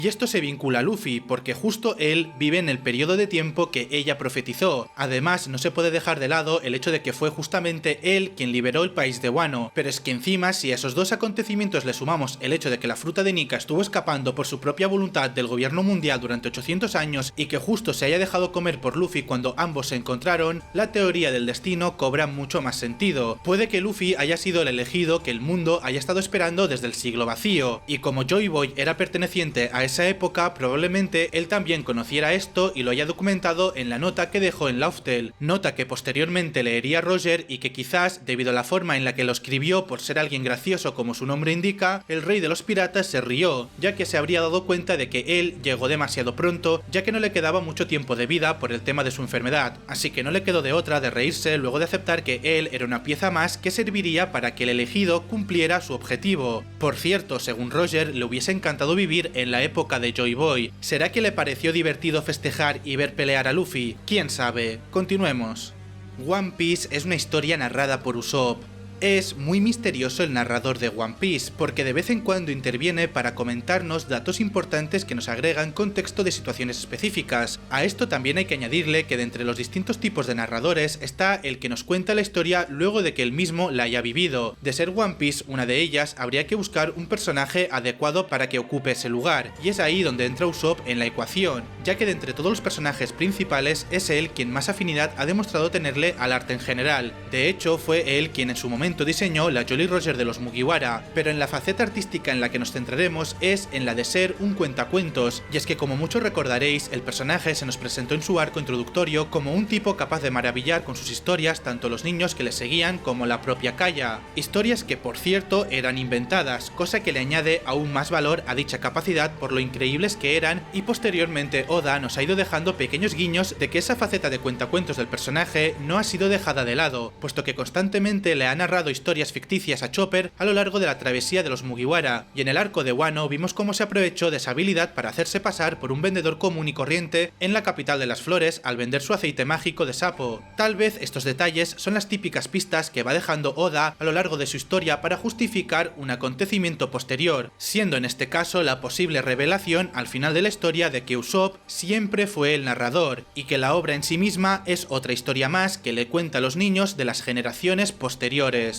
Y esto se vincula a Luffy, porque justo él vive en el periodo de tiempo que ella profetizó. Además, no se puede dejar de lado el hecho de que fue justamente él quien liberó el país de Wano, pero es que encima, si a esos dos acontecimientos le sumamos el hecho de que la fruta de Nika estuvo escapando por su propia voluntad del gobierno mundial durante 800 años y que justo se haya dejado comer por Luffy cuando ambos se encontraron, la teoría del destino cobra mucho más sentido. Puede que Luffy haya sido el elegido que el mundo haya estado esperando desde el siglo vacío, y como Joy Boy era perteneciente a esa época, probablemente él también conociera esto y lo haya documentado en la nota que dejó en Lauftel, nota que posteriormente leería Roger y que quizás, debido a la forma en la que lo escribió por ser alguien gracioso como su nombre indica, el rey de los piratas se rió, ya que se habría dado cuenta de que él llegó demasiado pronto, ya que no le quedaba mucho tiempo de vida por el tema de su enfermedad, así que no le quedó de otra de reírse luego de aceptar que él era una pieza más que serviría para que el elegido cumpliera su objetivo. Por cierto, según Roger, le hubiese encantado vivir en la época de Joy Boy. ¿Será que le pareció divertido festejar y ver pelear a Luffy? ¿Quién sabe? Continuemos. One Piece es una historia narrada por Usopp. Es muy misterioso el narrador de One Piece, porque de vez en cuando interviene para comentarnos datos importantes que nos agregan contexto de situaciones específicas. A esto también hay que añadirle que de entre los distintos tipos de narradores está el que nos cuenta la historia luego de que él mismo la haya vivido. De ser One Piece una de ellas, habría que buscar un personaje adecuado para que ocupe ese lugar, y es ahí donde entra Usopp en la ecuación, ya que de entre todos los personajes principales es él quien más afinidad ha demostrado tenerle al arte en general. De hecho, fue él quien en su momento diseñó la Jolly Roger de los Mugiwara, pero en la faceta artística en la que nos centraremos es en la de ser un cuentacuentos, y es que como muchos recordaréis, el personaje se nos presentó en su arco introductorio como un tipo capaz de maravillar con sus historias tanto los niños que le seguían como la propia Kaya, historias que por cierto eran inventadas, cosa que le añade aún más valor a dicha capacidad por lo increíbles que eran, y posteriormente Oda nos ha ido dejando pequeños guiños de que esa faceta de cuentacuentos del personaje no ha sido dejada de lado, puesto que constantemente le ha narrado historias ficticias a Chopper a lo largo de la travesía de los Mugiwara, y en el arco de Wano vimos cómo se aprovechó de esa habilidad para hacerse pasar por un vendedor común y corriente en la capital de las flores al vender su aceite mágico de sapo. Tal vez estos detalles son las típicas pistas que va dejando Oda a lo largo de su historia para justificar un acontecimiento posterior, siendo en este caso la posible revelación al final de la historia de que Usopp siempre fue el narrador, y que la obra en sí misma es otra historia más que le cuenta a los niños de las generaciones posteriores.